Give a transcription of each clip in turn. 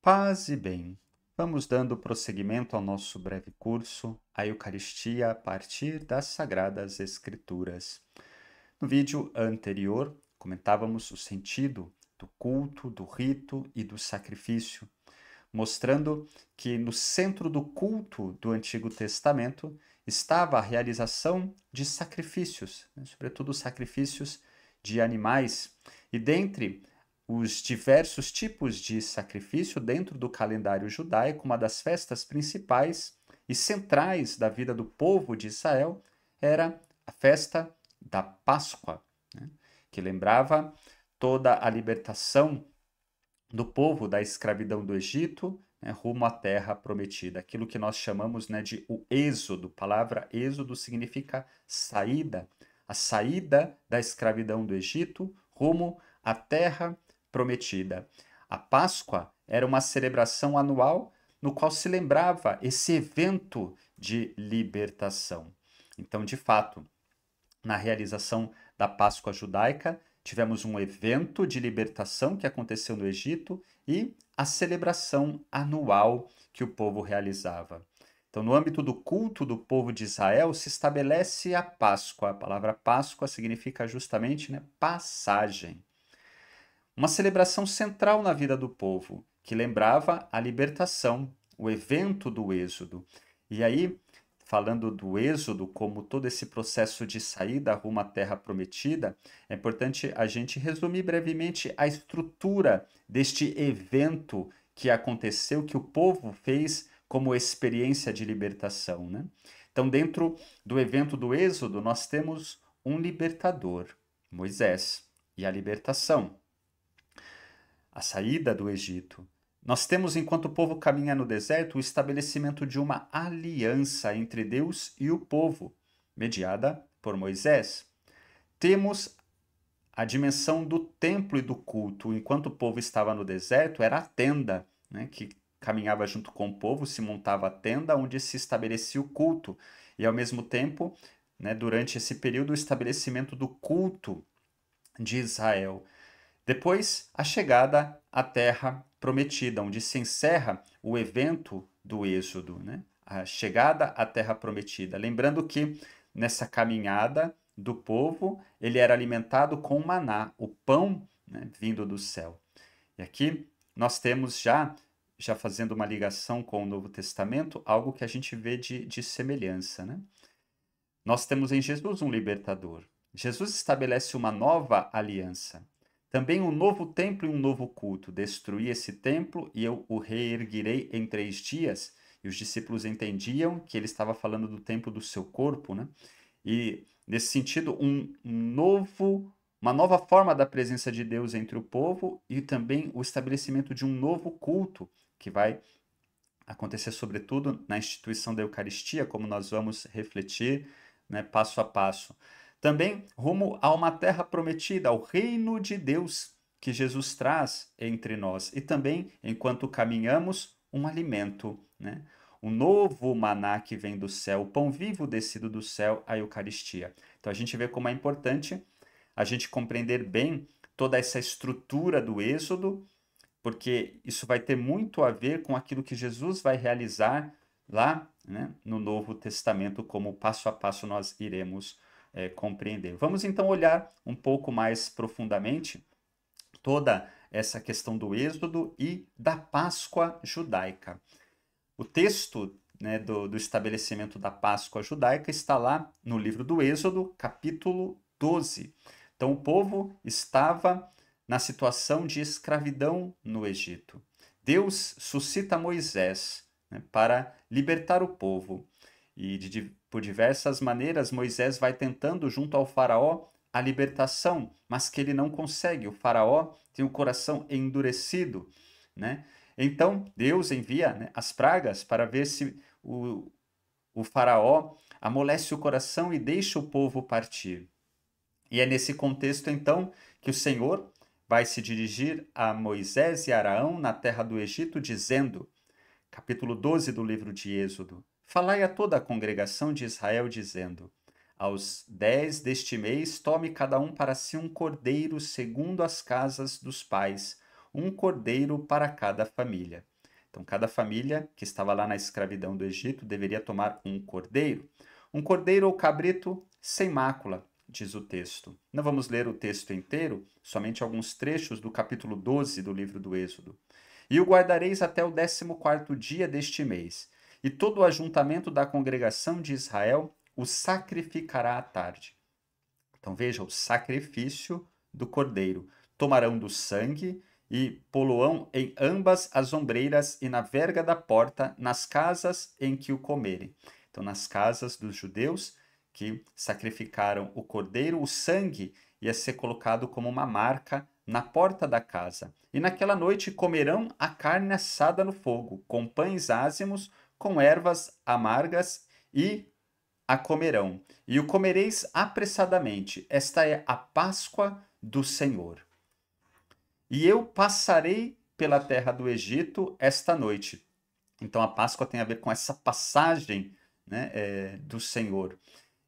Paz e bem. Vamos dando prosseguimento ao nosso breve curso, a Eucaristia a partir das Sagradas Escrituras. No vídeo anterior, comentávamos o sentido do culto, do rito e do sacrifício, mostrando que no centro do culto do Antigo Testamento estava a realização de sacrifícios, sobretudo sacrifícios de animais, e dentre os diversos tipos de sacrifício dentro do calendário judaico, uma das festas principais e centrais da vida do povo de Israel era a festa da Páscoa, né? Que lembrava toda a libertação do povo da escravidão do Egito, né, rumo à terra prometida. Aquilo que nós chamamos, né, de o êxodo. A palavra êxodo significa saída. A saída da escravidão do Egito rumo à terra prometida. A Páscoa era uma celebração anual no qual se lembrava esse evento de libertação. Então, de fato, na realização da Páscoa judaica, tivemos um evento de libertação que aconteceu no Egito e a celebração anual que o povo realizava. Então, no âmbito do culto do povo de Israel, se estabelece a Páscoa. A palavra Páscoa significa justamente, né, passagem. Uma celebração central na vida do povo, que lembrava a libertação, o evento do Êxodo. E aí, falando do Êxodo como todo esse processo de saída rumo à Terra Prometida, é importante a gente resumir brevemente a estrutura deste evento que aconteceu, que o povo fez como experiência de libertação, né? Então, dentro do evento do Êxodo, nós temos um libertador, Moisés, e a libertação, a saída do Egito. Nós temos, enquanto o povo caminha no deserto, o estabelecimento de uma aliança entre Deus e o povo, mediada por Moisés. Temos a dimensão do templo e do culto. Enquanto o povo estava no deserto, era a tenda, né, que caminhava junto com o povo, se montava a tenda onde se estabelecia o culto. E, ao mesmo tempo, né, durante esse período, o estabelecimento do culto de Israel. Depois, a chegada à Terra Prometida, onde se encerra o evento do Êxodo, né? A chegada à Terra Prometida. Lembrando que nessa caminhada do povo, ele era alimentado com maná, o pão, né, vindo do céu. E aqui nós temos já fazendo uma ligação com o Novo Testamento, algo que a gente vê de semelhança, né? Nós temos em Jesus um libertador. Jesus estabelece uma nova aliança. Também um novo templo e um novo culto. Destruí esse templo e eu o reerguirei em 3 dias. E os discípulos entendiam que ele estava falando do templo do seu corpo, né? E, nesse sentido, uma nova forma da presença de Deus entre o povo e também o estabelecimento de um novo culto, que vai acontecer, sobretudo, na instituição da Eucaristia, como nós vamos refletir, né, passo a passo. Também rumo a uma terra prometida, ao reino de Deus que Jesus traz entre nós. E também, enquanto caminhamos, um alimento, né? Um novo maná que vem do céu, o pão vivo descido do céu, a Eucaristia. Então a gente vê como é importante a gente compreender bem toda essa estrutura do Êxodo, porque isso vai ter muito a ver com aquilo que Jesus vai realizar lá, né, no Novo Testamento, como passo a passo nós iremos compreender. Vamos então olhar um pouco mais profundamente toda essa questão do Êxodo e da Páscoa judaica. O texto, né, do estabelecimento da Páscoa judaica está lá no livro do Êxodo, capítulo 12. Então, o povo estava na situação de escravidão no Egito. Deus suscita Moisés, né, para libertar o povo. E por diversas maneiras, Moisés vai tentando, junto ao Faraó, a libertação, mas que ele não consegue. O Faraó tem o coração endurecido, né? Então, Deus envia, né, as pragas para ver se o Faraó amolece o coração e deixa o povo partir. E é nesse contexto, então, que o Senhor vai se dirigir a Moisés e Araão na terra do Egito, dizendo, capítulo 12 do livro de Êxodo, falai a toda a congregação de Israel, dizendo, aos 10 deste mês, tome cada um para si um cordeiro segundo as casas dos pais, um cordeiro para cada família. Então, cada família que estava lá na escravidão do Egito deveria tomar um cordeiro ou cabrito sem mácula, diz o texto. Não vamos ler o texto inteiro, somente alguns trechos do capítulo 12 do livro do Êxodo. E o guardareis até o 14º dia deste mês, e todo o ajuntamento da congregação de Israel o sacrificará à tarde. Então veja, o sacrifício do cordeiro. Tomarão do sangue e poloão em ambas as ombreiras e na verga da porta, nas casas em que o comerem. Então, nas casas dos judeus que sacrificaram o cordeiro, o sangue ia ser colocado como uma marca na porta da casa. E naquela noite comerão a carne assada no fogo, com pães ázimos, com ervas amargas e a comerão. E o comereis apressadamente. Esta é a Páscoa do Senhor. E eu passarei pela terra do Egito esta noite. Então a Páscoa tem a ver com essa passagem, né, do Senhor.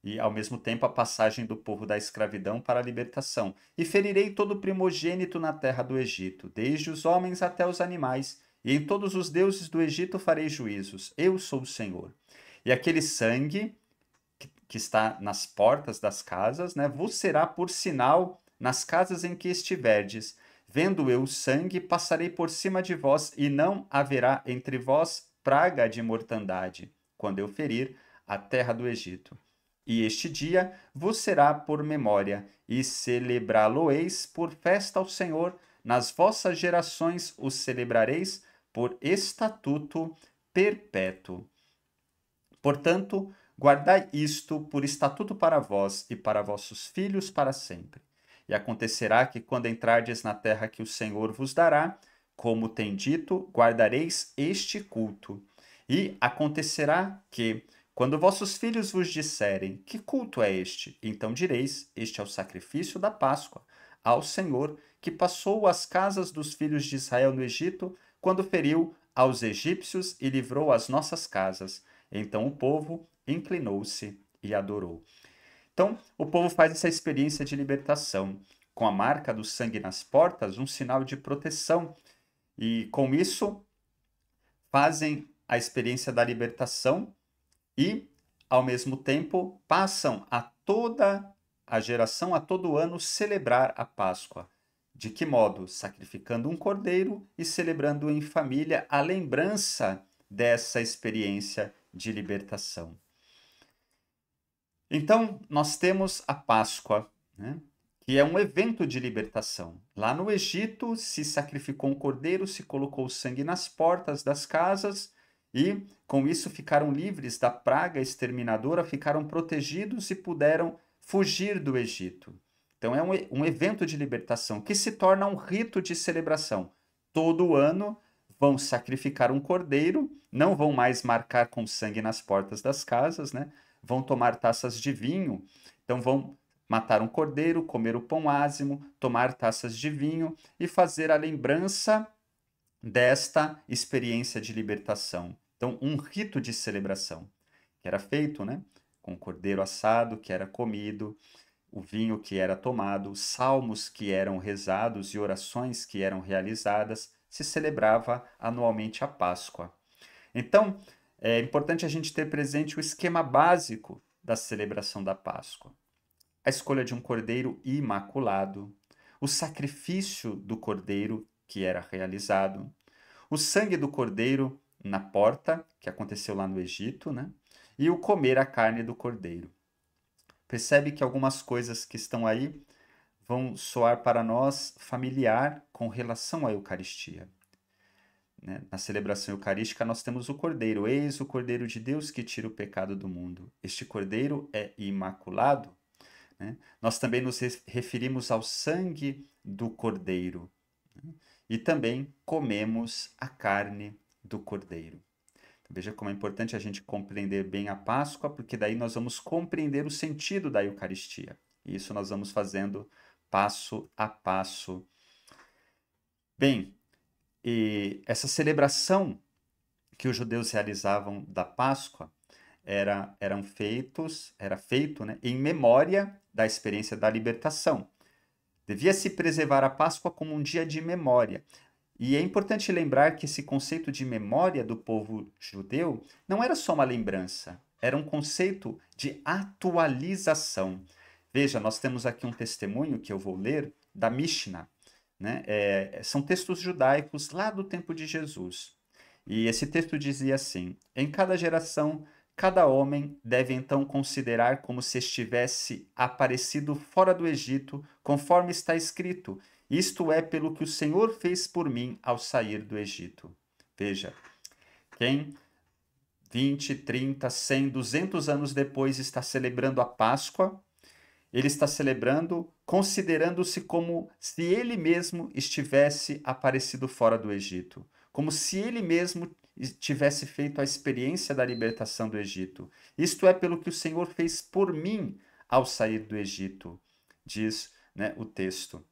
E ao mesmo tempo a passagem do povo da escravidão para a libertação. E ferirei todo o primogênito na terra do Egito, desde os homens até os animais. E em todos os deuses do Egito farei juízos. Eu sou o Senhor. E aquele sangue que está nas portas das casas, né, vos será por sinal nas casas em que estiverdes. Vendo eu o sangue, passarei por cima de vós, e não haverá entre vós praga de mortandade, quando eu ferir a terra do Egito. E este dia vos será por memória, e celebrá-lo-eis por festa ao Senhor. Nas vossas gerações o celebrareis por estatuto perpétuo. Portanto, guardai isto por estatuto para vós e para vossos filhos para sempre. E acontecerá que, quando entrardes na terra que o Senhor vos dará, como tem dito, guardareis este culto. E acontecerá que, quando vossos filhos vos disserem: que culto é este? Então direis: este é o sacrifício da Páscoa ao Senhor, que passou as casas dos filhos de Israel no Egito, quando feriu aos egípcios e livrou as nossas casas. Então o povo inclinou-se e adorou. Então, o povo faz essa experiência de libertação, com a marca do sangue nas portas, um sinal de proteção. E com isso, fazem a experiência da libertação e, ao mesmo tempo, passam a toda a geração, a todo ano, celebrar a Páscoa. De que modo? Sacrificando um cordeiro e celebrando em família a lembrança dessa experiência de libertação. Então, nós temos a Páscoa, né, que é um evento de libertação. Lá no Egito, se sacrificou um cordeiro, se colocou o sangue nas portas das casas e, com isso, ficaram livres da praga exterminadora, ficaram protegidos e puderam fugir do Egito. Então, é um evento de libertação que se torna um rito de celebração. Todo ano vão sacrificar um cordeiro, não vão mais marcar com sangue nas portas das casas, né? Vão tomar taças de vinho, então vão matar um cordeiro, comer o pão ázimo, tomar taças de vinho e fazer a lembrança desta experiência de libertação. Então, um rito de celebração, que era feito, né, com o cordeiro assado que era comido, o vinho que era tomado, salmos que eram rezados e orações que eram realizadas, se celebrava anualmente a Páscoa. Então, é importante a gente ter presente o esquema básico da celebração da Páscoa. A escolha de um cordeiro imaculado, o sacrifício do cordeiro que era realizado, o sangue do cordeiro na porta, que aconteceu lá no Egito, né? E o comer a carne do cordeiro. Percebe que algumas coisas que estão aí vão soar para nós familiar com relação à Eucaristia. Né? Na celebração eucarística, nós temos o Cordeiro. Eis o Cordeiro de Deus que tira o pecado do mundo. Este Cordeiro é imaculado. Né? Nós também nos referimos ao sangue do Cordeiro. Né? E também comemos a carne do Cordeiro. Então, veja como é importante a gente compreender bem a Páscoa, porque daí nós vamos compreender o sentido da Eucaristia. E isso nós vamos fazendo passo a passo. Bem, e essa celebração que os judeus realizavam da Páscoa era feito, né, em memória da experiência da libertação. Devia-se preservar a Páscoa como um dia de memória. E é importante lembrar que esse conceito de memória do povo judeu não era só uma lembrança, era um conceito de atualização. Veja, nós temos aqui um testemunho que eu vou ler da Mishnah, né? São textos judaicos lá do tempo de Jesus. E esse texto dizia assim: em cada geração, cada homem deve então considerar como se estivesse aparecido fora do Egito, conforme está escrito: isto é pelo que o Senhor fez por mim ao sair do Egito. Veja, quem 20, 30, 100, 200 anos depois está celebrando a Páscoa, ele está celebrando considerando-se como se ele mesmo estivesse aparecido fora do Egito, como se ele mesmo tivesse feito a experiência da libertação do Egito. Isto é pelo que o Senhor fez por mim ao sair do Egito, diz, né, o texto.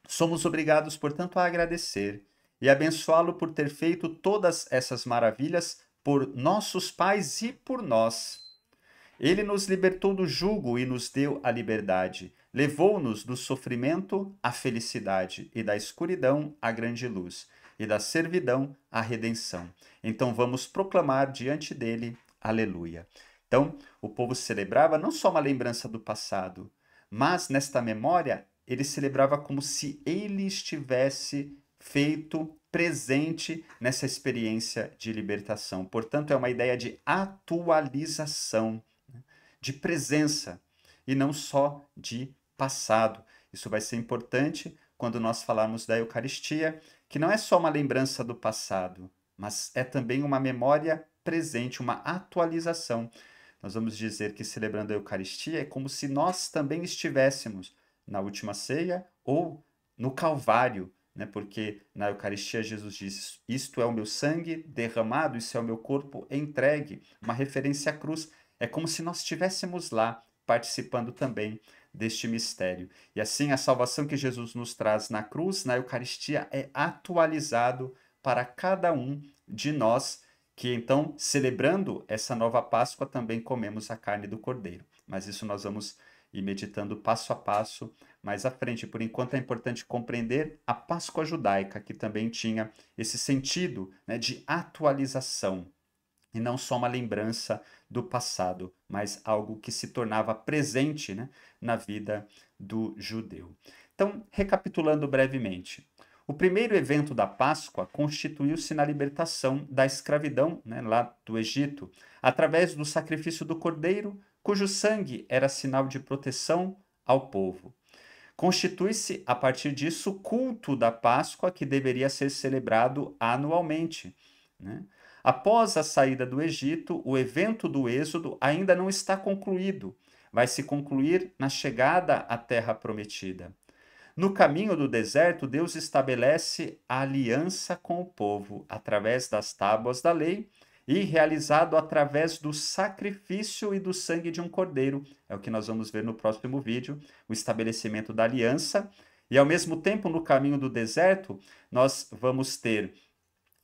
Somos obrigados, portanto, a agradecer e abençoá-lo por ter feito todas essas maravilhas por nossos pais e por nós. Ele nos libertou do jugo e nos deu a liberdade. Levou-nos do sofrimento à felicidade e da escuridão à grande luz e da servidão à redenção. Então vamos proclamar diante dele, aleluia. Então, o povo celebrava não só uma lembrança do passado, mas nesta memória ele celebrava como se ele estivesse feito presente nessa experiência de libertação. Portanto, é uma ideia de atualização, de presença e não só de passado. Isso vai ser importante quando nós falarmos da Eucaristia, que não é só uma lembrança do passado, mas é também uma memória presente, uma atualização. Nós vamos dizer que celebrando a Eucaristia é como se nós também estivéssemos na última ceia ou no Calvário, né? Porque na Eucaristia Jesus diz: isto é o meu sangue derramado, isso é o meu corpo entregue, uma referência à cruz. É como se nós estivéssemos lá, participando também deste mistério. E assim a salvação que Jesus nos traz na cruz, na Eucaristia, é atualizado para cada um de nós, que então, celebrando essa nova Páscoa, também comemos a carne do Cordeiro. Mas isso nós vamos ir meditando passo a passo mais à frente. Por enquanto é importante compreender a Páscoa judaica, que também tinha esse sentido, né, de atualização, e não só uma lembrança do passado, mas algo que se tornava presente, né, na vida do judeu. Então, recapitulando brevemente, o primeiro evento da Páscoa constituiu-se na libertação da escravidão, né, lá do Egito, através do sacrifício do cordeiro, cujo sangue era sinal de proteção ao povo. Constitui-se, a partir disso, o culto da Páscoa, que deveria ser celebrado anualmente, né? Após a saída do Egito, o evento do Êxodo ainda não está concluído. Vai se concluir na chegada à Terra Prometida. No caminho do deserto, Deus estabelece a aliança com o povo através das tábuas da lei e realizado através do sacrifício e do sangue de um cordeiro. É o que nós vamos ver no próximo vídeo, o estabelecimento da aliança. E ao mesmo tempo, no caminho do deserto, nós vamos ter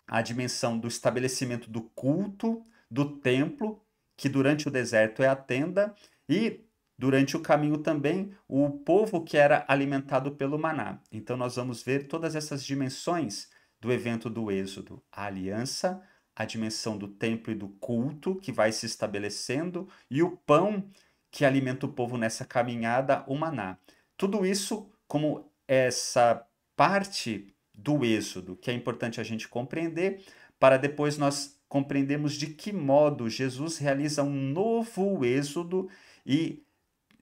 a dimensão do estabelecimento do culto, do templo, que durante o deserto é a tenda, e durante o caminho também o povo que era alimentado pelo maná. Então nós vamos ver todas essas dimensões do evento do Êxodo: a aliança, a dimensão do templo e do culto que vai se estabelecendo, e o pão que alimenta o povo nessa caminhada, o maná. Tudo isso como essa parte do Êxodo, que é importante a gente compreender, para depois nós compreendermos de que modo Jesus realiza um novo Êxodo e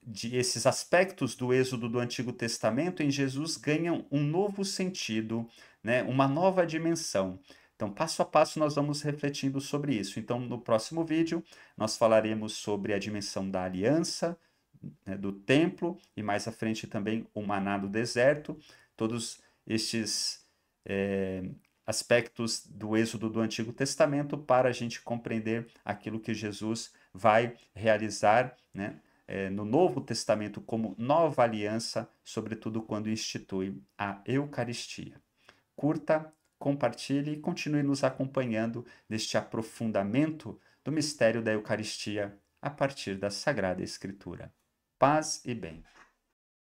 de esses aspectos do Êxodo do Antigo Testamento em Jesus ganham um novo sentido, né? Uma nova dimensão. Então, passo a passo, nós vamos refletindo sobre isso. Então, no próximo vídeo, nós falaremos sobre a dimensão da aliança, né, do templo, e mais à frente também o maná do deserto. Todos estes aspectos do Êxodo do Antigo Testamento para a gente compreender aquilo que Jesus vai realizar, né, no Novo Testamento como nova aliança, sobretudo quando institui a Eucaristia. Curta, compartilhe e continue nos acompanhando neste aprofundamento do mistério da Eucaristia a partir da Sagrada Escritura. Paz e bem.